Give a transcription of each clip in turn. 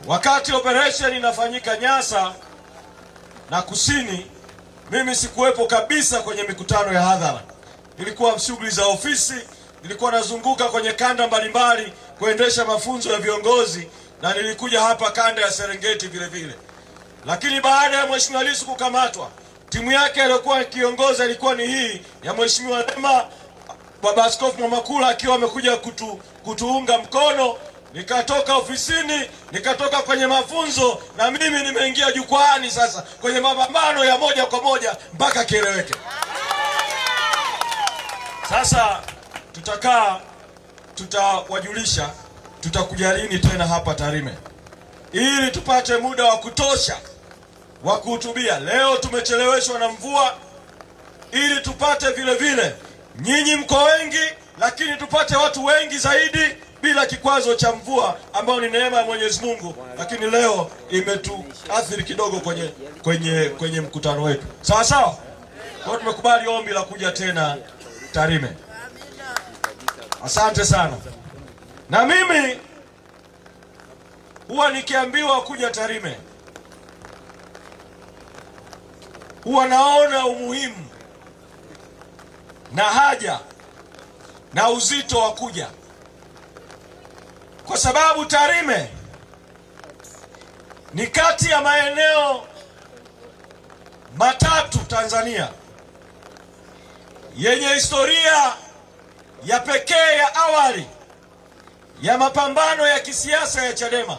Wakati operation inafanyika Nyasa na Kusini, mimi sikuwepo kabisa kwenye mikutano ya hadhara. Nilikuwa shughuli za ofisi, nilikuwa nazunguka kwenye kanda mbalimbali kuendesha mafunzo ya viongozi, na nilikuja hapa kanda ya Serengeti vile vile. Lakini baada ya Mheshimiwa Lissu kukamatwa, timu yake aliyokuwa kiongoza ilikuwa ni hii ya Mheshimiwa Lema, Baba Askofu Mwamakula akiwa amekuja kutuunga mkono. Nikatoka ofisini, nikatoka kwenye mafunzo, na mimi nimeingia jukwaani sasa kwenye mapambano ya moja kwa moja mpaka kieleweke. Sasa tutawajulisha tutakuja lini tena hapa Tarime, ili tupate muda wa kutosha wa kuhutubia. Leo tumecheleweshwa na mvua, ili tupate vile vile, nyinyi mko wengi, lakini tupate watu wengi zaidi bila kikwazo cha mvua ambao ni neema ya Mwenyezi Mungu, lakini leo imetuathiri kidogo kwenye mkutano wetu. Sawa sawa? Kwa tumekubali ombi la kuja tena Tarime. Asante sana. Na mimi huwa nikiambiwa kuja Tarime, huwa naona umuhimu na haja na uzito wa kuja, kwa sababu Tarime ni kati ya maeneo matatu Tanzania yenye historia ya pekee ya awali ya mapambano ya kisiasa ya Chadema.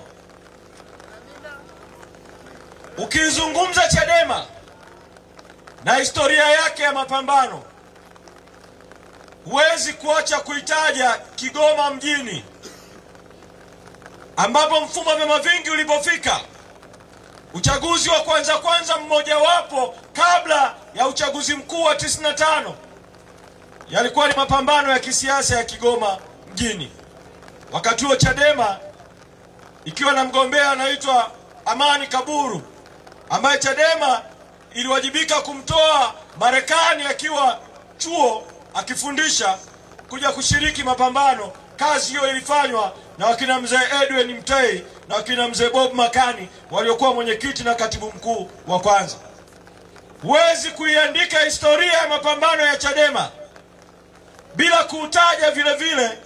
Ukizungumza Chadema na historia yake ya mapambano, huwezi kuacha kuitaja Kigoma mjini, ambapo mfumo wa vyama vingi ulipofika, uchaguzi wa kwanza mmoja wapo kabla ya uchaguzi mkuu wa 95, yalikuwa ni mapambano ya kisiasa ya Kigoma mjini. Wakati huo Chadema ikiwa na mgombea anaitwa Amani Kaburu, ambaye Chadema iliwajibika kumtoa Marekani akiwa chuo akifundisha kuja kushiriki mapambano. Kazi hiyo ilifanywa na wakina mzee Edwin Mtei na wakina mzee Bob Makani, waliokuwa mwenyekiti na katibu mkuu wa kwanza. Huwezi kuiandika historia ya mapambano ya Chadema bila kuutaja vile vile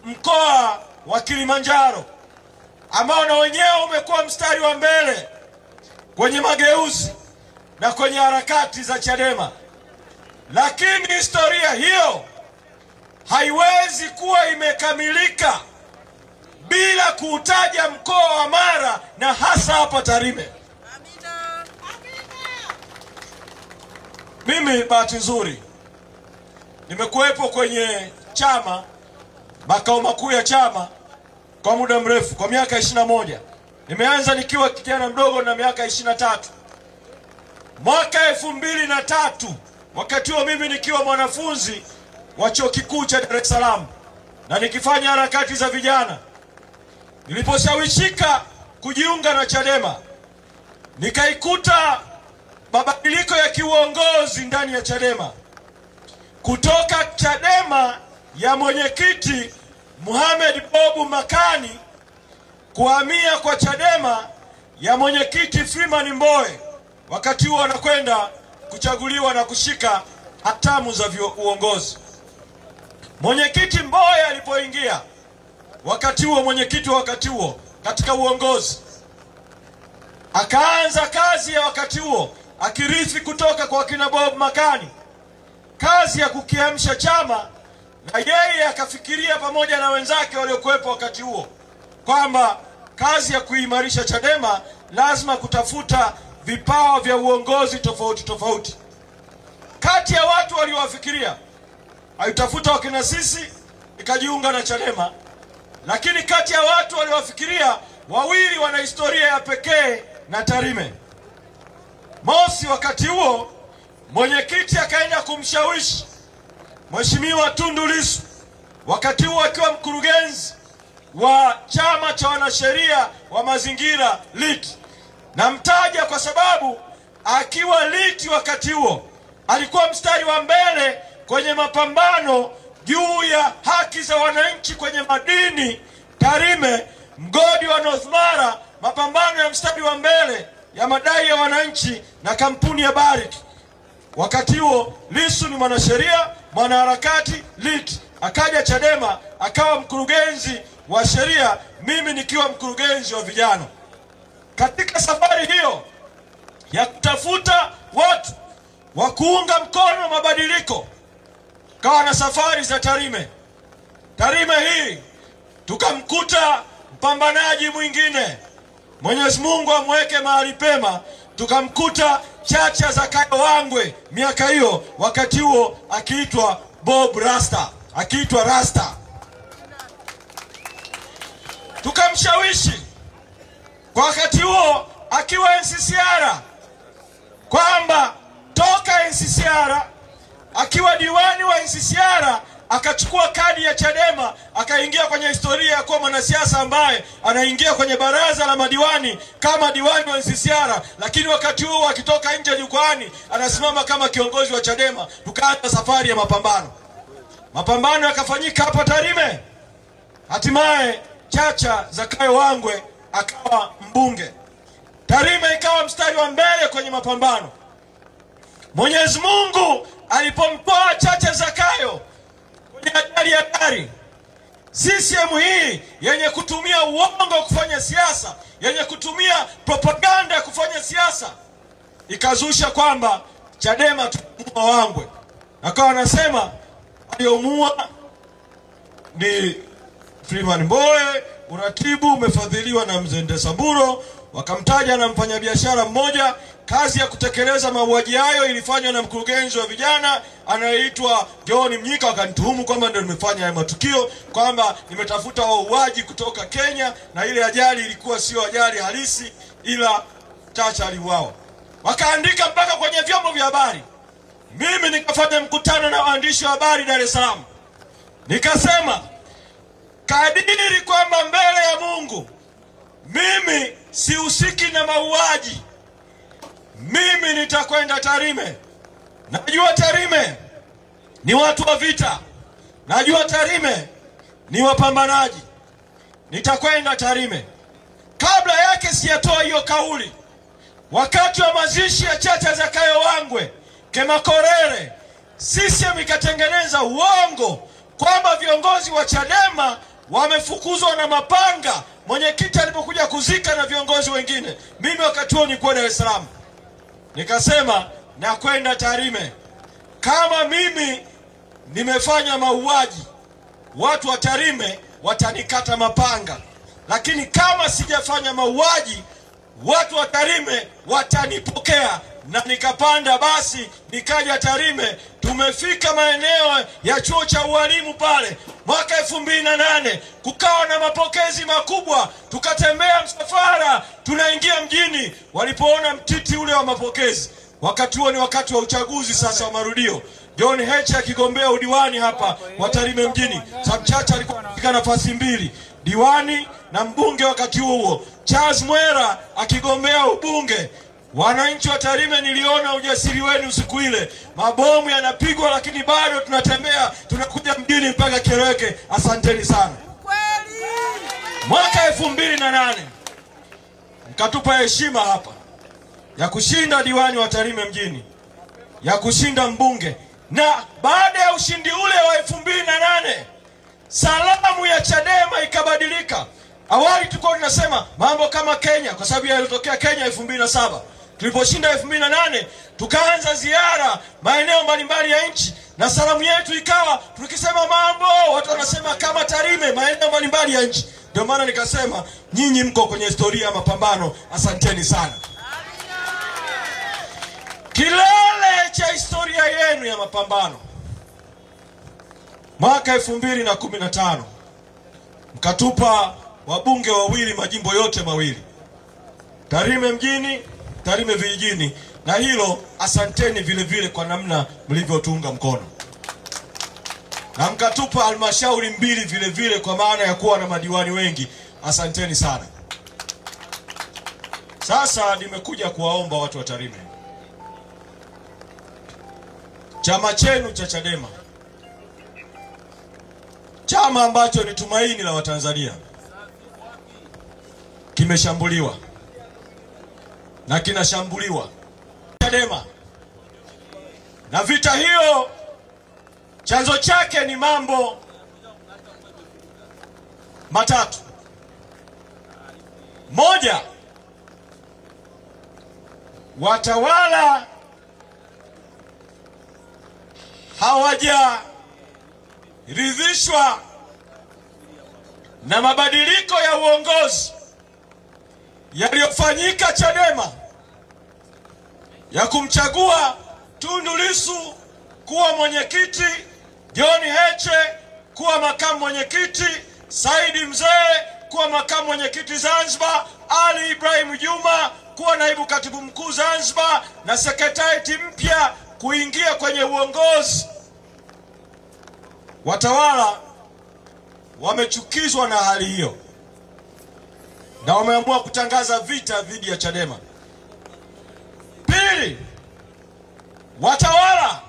mkoa wa Kilimanjaro, ambao na wenyewe umekuwa mstari wa mbele kwenye mageuzi na kwenye harakati za Chadema. Lakini historia hiyo haiwezi kuwa imekamilika bila kuutaja mkoa wa Mara, na hasa hapa Tarime. Mimi bahati nzuri nimekuwepo kwenye chama, makao makuu ya chama kwa muda mrefu, kwa miaka 21. Nimeanza nikiwa kijana mdogo na miaka 23. Mwaka 2003, wakati huo mimi nikiwa mwanafunzi wa chuo kikuu cha Dar es Salaam na nikifanya harakati za vijana, niliposhawishika kujiunga na Chadema, nikaikuta mabadiliko ya kiuongozi ndani ya Chadema, kutoka Chadema ya mwenyekiti Mohamed Bobu Makani kuhamia kwa Chadema ya mwenyekiti Freeman Mbowe, wakati huo anakwenda kuchaguliwa na kushika hatamu za uongozi. Mwenyekiti Mbowe alipoingia wakati huo, mwenyekiti wakati huo katika uongozi, akaanza kazi ya wakati huo akirithi kutoka kwa kina Bob Makani, kazi ya kukiamsha chama, na yeye akafikiria pamoja na wenzake waliokuwepo wakati huo kwamba kazi ya kuimarisha Chadema lazima kutafuta vipawa vya uongozi tofauti. Kati ya watu waliowafikiria aitafuta wakina sisi, ikajiunga na Chadema. Lakini kati ya watu waliowafikiria, wawili wana historia ya pekee na Tarime. Mosi, wakati huo mwenyekiti akaenda kumshawishi Mheshimiwa Tundu Lissu, wakati huo akiwa mkurugenzi wa chama cha wanasheria wa mazingira LIT. Namtaja kwa sababu akiwa LIT wakati huo alikuwa mstari wa mbele kwenye mapambano juu ya haki za wananchi kwenye madini Tarime, mgodi wa North Mara, mapambano ya mstari wa mbele ya madai ya wananchi na kampuni ya Barrick. Wakati huo Lissu ni mwanasheria, mwanaharakati lit, akaja Chadema akawa mkurugenzi wa sheria, mimi nikiwa mkurugenzi wa vijana. Katika safari hiyo ya kutafuta watu wa kuunga mkono mabadiliko, kawa na safari za Tarime. Tarime hii tukamkuta mpambanaji mwingine, Mwenyezi Mungu amweke mahali pema, tukamkuta Chacha Zakayo Wangwe, miaka hiyo, wakati huo akiitwa Bob Rasta, akiitwa Rasta. Tukamshawishi kwa wakati huo akiwa NCCR kwamba toka NCCR, akiwa diwani wa NCCR akachukua kadi ya Chadema, akaingia kwenye historia ya kuwa mwanasiasa ambaye anaingia kwenye baraza la madiwani kama diwani wa NCCR, lakini wakati huo akitoka nje jukwani anasimama kama kiongozi wa Chadema. Tukaanza safari ya mapambano. Mapambano yakafanyika hapa Tarime. Hatimaye Chacha Zakayo Wangwe akawa mbunge. Tarime ikawa mstari wa mbele kwenye mapambano. Mwenyezi Mungu alipomtoa Chacha Zakayo kwenye ajali ya gari, CCM hii yenye kutumia uongo kufanya siasa, yenye kutumia propaganda kufanya siasa, ikazusha kwamba Chadema tumemuua Wangwe. Akawa anasema aliyomuua ni Freeman Mbowe, uratibu umefadhiliwa na Mzee Ndesaburo. Wakamtaja na mfanyabiashara mmoja. Kazi ya kutekeleza mauaji hayo ilifanywa na mkurugenzi wa vijana anayeitwa John Mnyika. Wakanituhumu kwamba ndio nimefanya haya matukio, kwamba nimetafuta wauaji kutoka Kenya, na ile ajali ilikuwa sio ajali halisi, ila Chacha aliuawa. Wakaandika mpaka kwenye vyombo vya habari. Mimi nikafanya mkutano na waandishi wa habari Dar es Salaam, nikasema kadiri kwamba mbele ya Mungu mimi sihusiki na mauaji, mimi nitakwenda Tarime. Najua Tarime ni watu wa vita, najua Tarime ni wapambanaji. Nitakwenda Tarime. Kabla yake sijatoa hiyo kauli, wakati wa mazishi ya Chacha Zakayo Wangwe Kemakorere, CCM ikatengeneza uongo kwamba viongozi wa Chadema wamefukuzwa na mapanga mwenyekiti alipokuja kuzika na viongozi wengine. Mimi wakati huo nilikuwa Dar es Salaam. Nikasema nakwenda Tarime. Kama mimi nimefanya mauaji, watu wa Tarime watanikata mapanga, lakini kama sijafanya mauaji, watu wa Tarime watanipokea. Na nikapanda basi nikaja Tarime. Tumefika maeneo ya chuo cha ualimu pale mwaka 2008, kukawa na mapokezi makubwa. Tukatembea msafara tunaingia mjini. Walipoona mtiti ule wa mapokezi, wakati huo ni wakati wa uchaguzi sasa wa marudio, John Heche akigombea udiwani hapa wa Tarime mjini. Chacha alikuwa katika nafasi mbili, diwani na mbunge. Wakati huo Charles Mwera akigombea ubunge. Wananchi wa Tarime, niliona ujasiri wenu siku ile. Mabomu yanapigwa lakini bado tunatembea, tunakuja mjini mpaka Kereke. Asanteni sana. Mwaka 2008 mkatupa heshima hapa ya kushinda diwani wa Tarime mjini, ya kushinda mbunge. Na baada ya ushindi ule wa 2008, salamu ya Chadema ikabadilika. Awali tulikuwa tunasema mambo kama Kenya, kwa sababu yalitokea Kenya 2007. Tuliposhinda 2008 tukaanza ziara maeneo mbalimbali ya nchi, na salamu yetu ikawa tukisema mambo watu wanasema kama Tarime, maeneo mbalimbali ya nchi. Ndio maana nikasema nyinyi mko kwenye historia ya mapambano. Asanteni sana. Kilele cha historia yenu ya mapambano, mwaka 2015 mkatupa wabunge wawili majimbo yote mawili, Tarime mjini, Tarime vijijini, na hilo asanteni vile vile kwa namna mlivyotuunga mkono. Na mkatupa halmashauri mbili vile vile kwa maana ya kuwa na madiwani wengi. Asanteni sana. Sasa nimekuja kuwaomba watu wa Tarime, chama chenu cha Chadema, chama ambacho ni tumaini la Watanzania, kimeshambuliwa na kinashambuliwa Chadema. Na vita hiyo chanzo chake ni mambo matatu. Moja, watawala hawajaridhishwa na mabadiliko ya uongozi yaliyofanyika Chadema ya kumchagua Tundu Lissu kuwa mwenyekiti, John Heche kuwa makamu mwenyekiti, Saidi Mzee kuwa makamu mwenyekiti Zanzibar, Ali Ibrahim Juma kuwa naibu katibu mkuu Zanzibar, na sekretarieti mpya kuingia kwenye uongozi. Watawala wamechukizwa na hali hiyo na wameamua kutangaza vita dhidi ya Chadema. Pili, watawala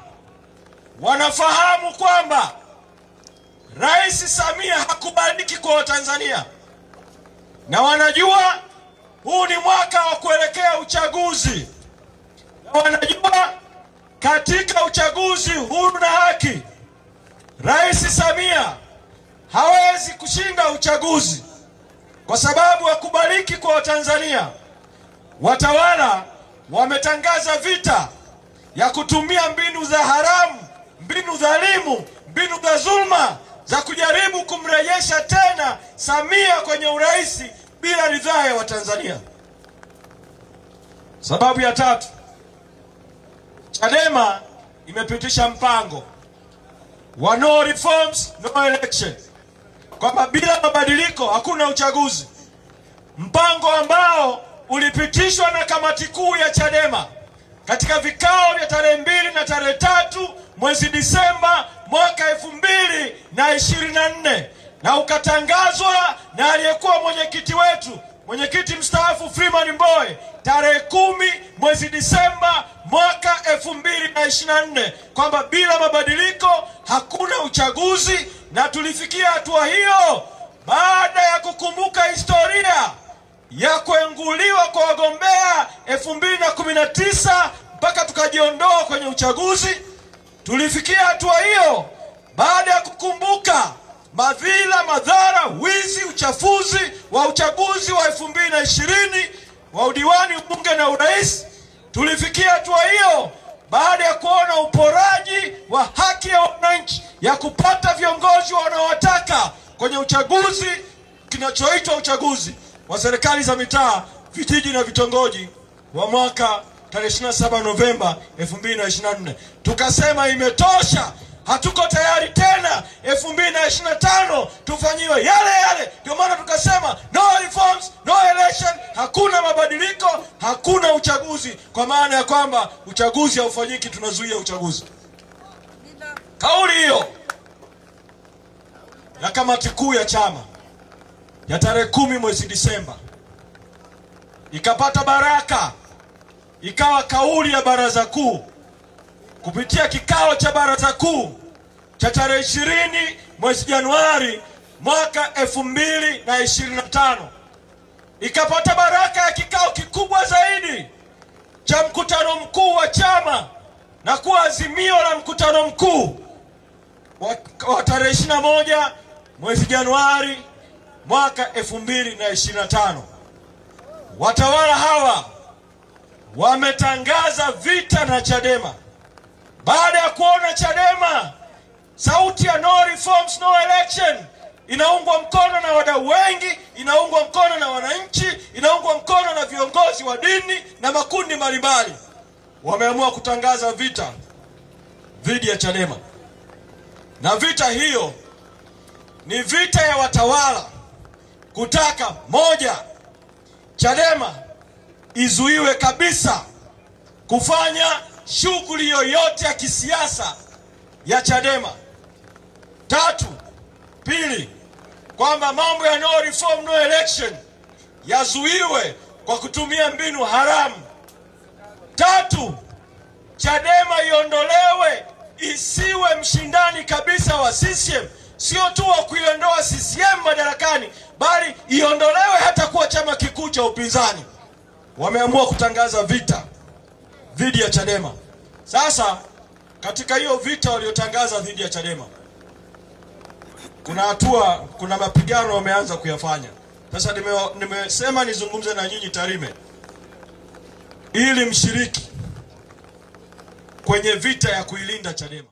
wanafahamu kwamba Rais Samia hakubaliki kwa Watanzania, na wanajua huu ni mwaka wa kuelekea uchaguzi, na wanajua katika uchaguzi huru na haki Rais Samia hawezi kushinda uchaguzi kwa sababu hakubaliki kwa Watanzania. Watawala wametangaza vita ya kutumia mbinu za haramu, mbinu dhalimu, mbinu za zulma za kujaribu kumrejesha tena Samia kwenye urais bila ridhaa ya Watanzania. Sababu ya tatu, Chadema imepitisha mpango wa no reforms no election, kwamba bila mabadiliko hakuna uchaguzi. Mpango ambao ulipitishwa na kamati kuu ya Chadema katika vikao vya tarehe 2 na tarehe 3 mwezi Disemba mwaka 2024, na ukatangazwa na aliyekuwa mwenyekiti wetu, mwenyekiti mstaafu Freeman Mbowe, tarehe 10 mwezi Disemba mwaka 2024, kwamba bila mabadiliko hakuna uchaguzi. Na tulifikia hatua hiyo baada ya kukumbuka historia ya kuenguliwa kwa wagombea 2019 mpaka tukajiondoa kwenye uchaguzi. Tulifikia hatua hiyo baada ya kukumbuka madhila, madhara, wizi, uchafuzi wa uchaguzi wa 2020 wa udiwani, ubunge na urais. Tulifikia hatua hiyo baada ya kuona uporaji wa haki ya wananchi ya kupata viongozi wanaowataka kwenye uchaguzi kinachoitwa uchaguzi wa serikali za mitaa, vijiji na vitongoji wa mwaka tarehe 27 Novemba 2024. Tukasema imetosha, hatuko tayari tena 2025 tufanyiwe yale yale. Ndio maana tukasema no reforms no election, hakuna mabadiliko, hakuna uchaguzi, kwa maana ya kwamba uchaguzi haufanyiki, tunazuia uchaguzi. Kauli hiyo ya kamati kuu ya chama ya tarehe 10 mwezi Disemba ikapata baraka, ikawa kauli ya baraza kuu kupitia kikao cha baraza kuu cha tarehe 20 mwezi Januari mwaka 2025. Ikapata baraka ya kikao kikubwa zaidi cha mkutano mkuu wa chama na kuwa azimio la mkutano mkuu wa tarehe 21 mwezi Januari mwaka 2025. Watawala hawa wametangaza vita na Chadema baada ya kuona Chadema sauti ya no reforms no election inaungwa mkono na wadau wengi, inaungwa mkono na wananchi, inaungwa mkono na viongozi wa dini na makundi mbalimbali. Wameamua kutangaza vita dhidi ya Chadema, na vita hiyo ni vita ya watawala kutaka, moja, Chadema izuiwe kabisa kufanya shughuli yoyote ya kisiasa ya Chadema. Pili, kwamba mambo ya no reform no election yazuiwe kwa kutumia mbinu haramu. Chadema iondolewe, isiwe mshindani kabisa wa CCM. Sio tu wa kuiondoa CCM madarakani, bali iondolewe hata kuwa chama kikuu. kikuu cha upinzani wameamua kutangaza vita dhidi ya Chadema. Sasa katika hiyo vita waliotangaza dhidi ya Chadema, kuna mapigano wameanza kuyafanya. Sasa nimesema nizungumze na nyinyi Tarime ili mshiriki kwenye vita ya kuilinda Chadema.